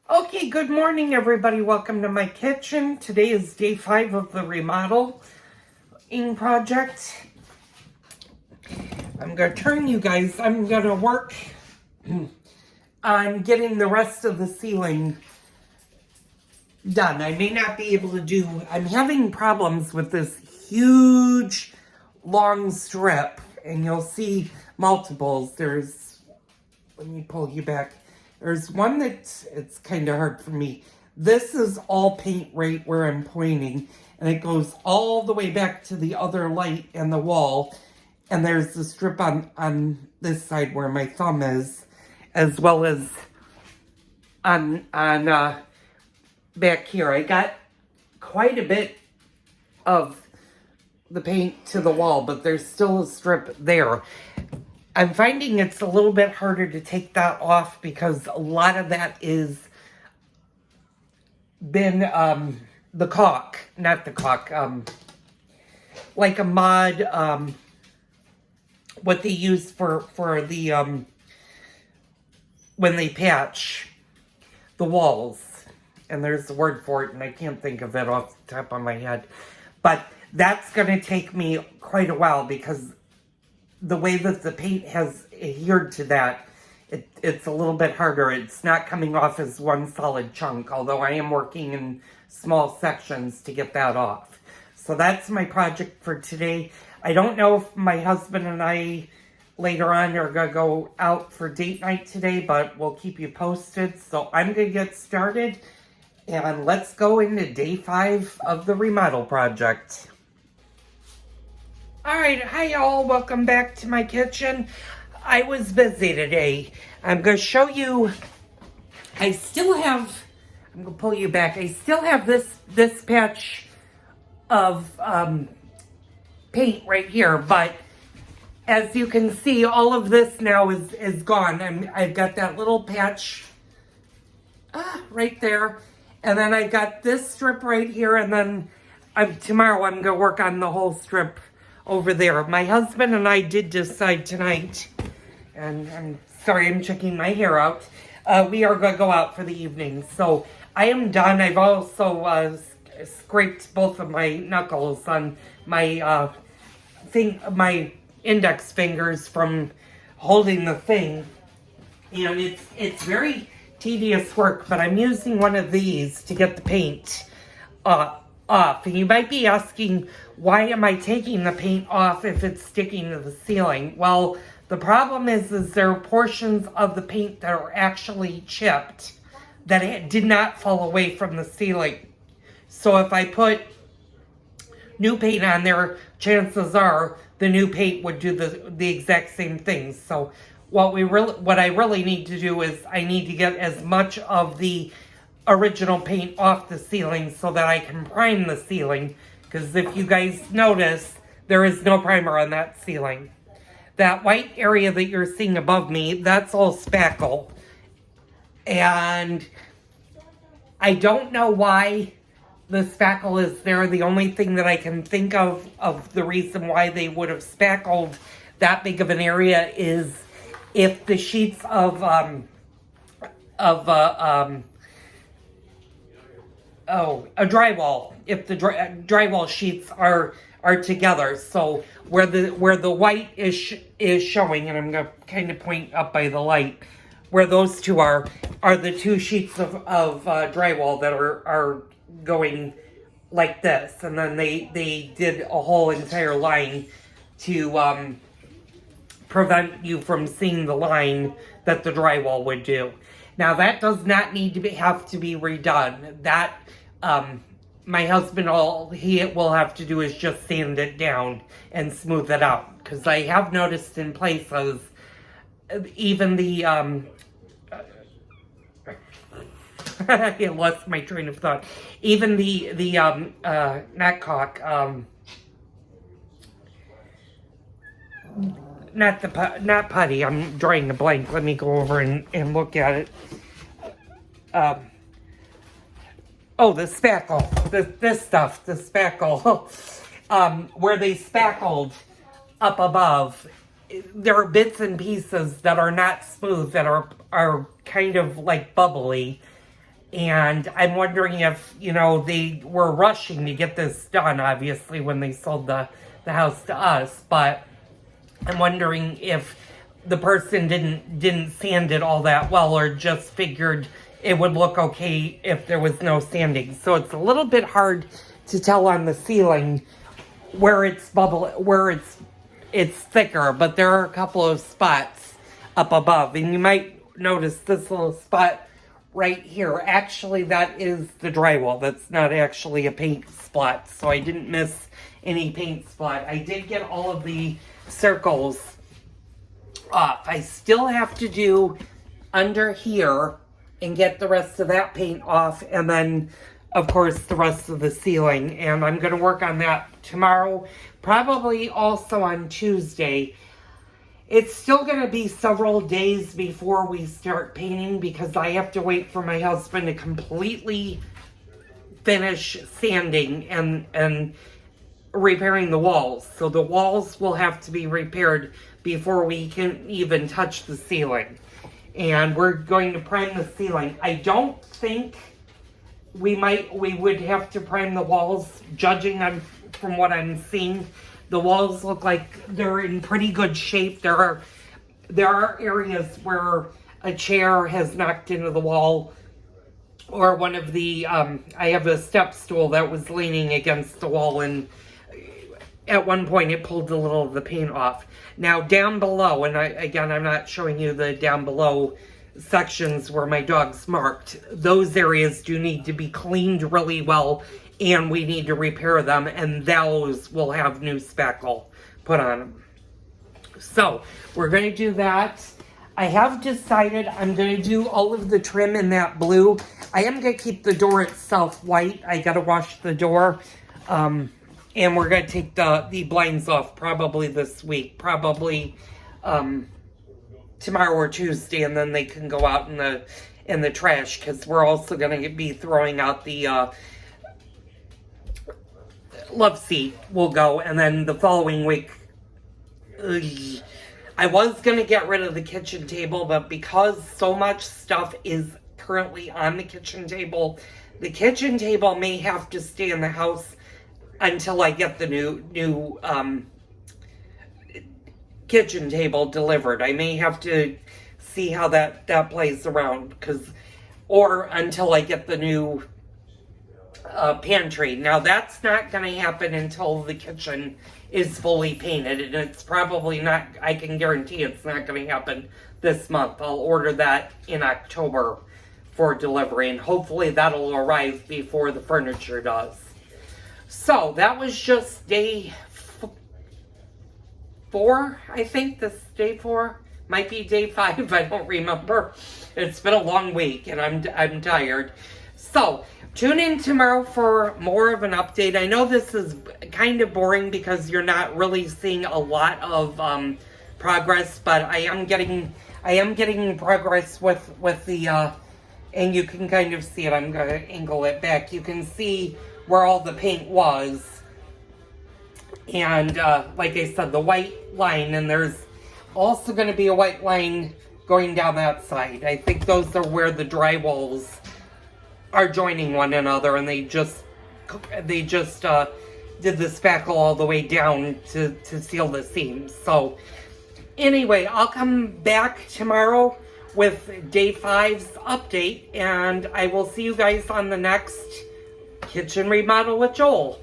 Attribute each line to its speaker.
Speaker 1: Okay, good morning everybody. Welcome to my kitchen. Today is day 5 of the remodeling project. I'm going to work on getting the rest of the ceiling done. I may not be able to I'm having problems with this huge long strip, and you'll see multiples. Let me pull you back. There's one that it's kind of hard for me. This is all paint right where I'm pointing, and it goes all the way back to the other light and the wall. And there's the strip on this side where my thumb is, as well as on back here. I got quite a bit of the paint to the wall, but there's still a strip there. I'm finding it's a little bit harder to take that off because a lot of that is been the caulk, not the caulk, like a mod, what they use for the when they patch the walls. And there's the word for it, and I can't think of it off the top of my head. But that's going to take me quite a while because the way that the paint has adhered to that, it's a little bit harder. It's not coming off as one solid chunk, although I am working in small sections to get that off. So that's my project for today. I don't know if my husband and I later on are going to go out for date night today, but we'll keep you posted. So I'm going to get started, and let's go into day 5 of the remodel project. Alright, hi y'all, welcome back to my kitchen. I was busy today. I'm going to show you, I'm going to pull you back. I still have this patch of paint right here, but as you can see, all of this now is gone. I've got that little patch right there, and then I got this strip right here, and then tomorrow I'm going to work on the whole strip over there. My husband and I did decide tonight, and I'm sorry, I'm checking my hair out. We are going to go out for the evening. So I am done. I've also scraped both of my knuckles on my my index fingers from holding the thing. And it's very tedious work, but I'm using one of these to get the paint off. And you might be asking, why am I taking the paint off if it's sticking to the ceiling? Well, the problem is there are portions of the paint that are actually chipped that it did not fall away from the ceiling. So if I put new paint on there, chances are the new paint would do the exact same thing. So what I really need to do is I need to get as much of the original paint off the ceiling so that I can prime the ceiling, because if you guys notice, there is no primer on that ceiling. That white area that you're seeing above me, that's all spackle, and I don't know why the spackle is there. The only thing that I can think of the reason why they would have spackled that big of an area is if the sheets of a drywall, if the drywall sheets are together. So where the white is showing, and I'm going to kind of point up by the light, where those two are the two sheets of drywall that are going like this. And then they did a whole entire line to prevent you from seeing the line that the drywall would do. Now that does not need to have to be redone. That my husband, all he will have to do is just sand it down and smooth it out. Because I have noticed in places, even the I lost my train of thought. Even the not caulk, not putty. I'm drawing a blank. Let me go over and look at it. Oh, the spackle. This stuff, the spackle. Where they spackled up above, there are bits and pieces that are not smooth, that are kind of like bubbly. And I'm wondering if, you know, they were rushing to get this done, obviously, when they sold the house to us. But I'm wondering if the person didn't sand it all that well, or just figured it would look okay if there was no sanding. So it's a little bit hard to tell on the ceiling where it's thicker, but there are a couple of spots up above, and you might notice this little spot right here. Actually, that is the drywall. That's not actually a paint spot, so I didn't miss any paint spot. I did get all of the circles off. I still have to do under here and get the rest of that paint off, and then of course the rest of the ceiling, and I'm going to work on that tomorrow, probably also on Tuesday. It's still going to be several days before we start painting because I have to wait for my husband to completely finish sanding and repairing the walls. So the walls will have to be repaired before we can even touch the ceiling. And we're going to prime the ceiling. I don't think we would have to prime the walls, judging from what I'm seeing. The walls look like they're in pretty good shape. There are areas where a chair has knocked into the wall, or one of the, I have a step stool that was leaning against the wall, and at one point it pulled a little of the paint off. Now down below, and I'm not showing you the down below sections where my dog's marked. Those areas do need to be cleaned really well, and we need to repair them, and those will have new spackle put on them. So we're going to do that. I have decided I'm going to do all of the trim in that blue. I am going to keep the door itself white. I got to wash the door. And we're going to take the blinds off probably this week. Probably tomorrow or Tuesday, and then they can go out in the trash, because we're also going to be throwing out the love seat will go, and then the following week, I was going to get rid of the kitchen table, but because so much stuff is currently on the kitchen table may have to stay in the house until I get the new kitchen table delivered. I may have to see how that plays around, or until I get the new pantry. Now that's not going to happen until the kitchen is fully painted, and it's probably not, I can guarantee it's not going to happen this month. I'll order that in October for delivery, and hopefully that'll arrive before the furniture does. So that was just day 4, I think. This day 4 might be day 5. I don't remember. It's been a long week, and I'm tired. So tune in tomorrow for more of an update. I know this is kind of boring because you're not really seeing a lot of progress, but I am getting progress with the and you can kind of see it. I'm gonna angle it back. You can see where all the paint was, and like I said, the white line, and there's also going to be a white line going down that side. I think those are where the drywalls are joining one another, and they just did the spackle all the way down to seal the seams. So anyway, I'll come back tomorrow with day 5's update, and I will see you guys on the next Kitchen Remodel with Joel.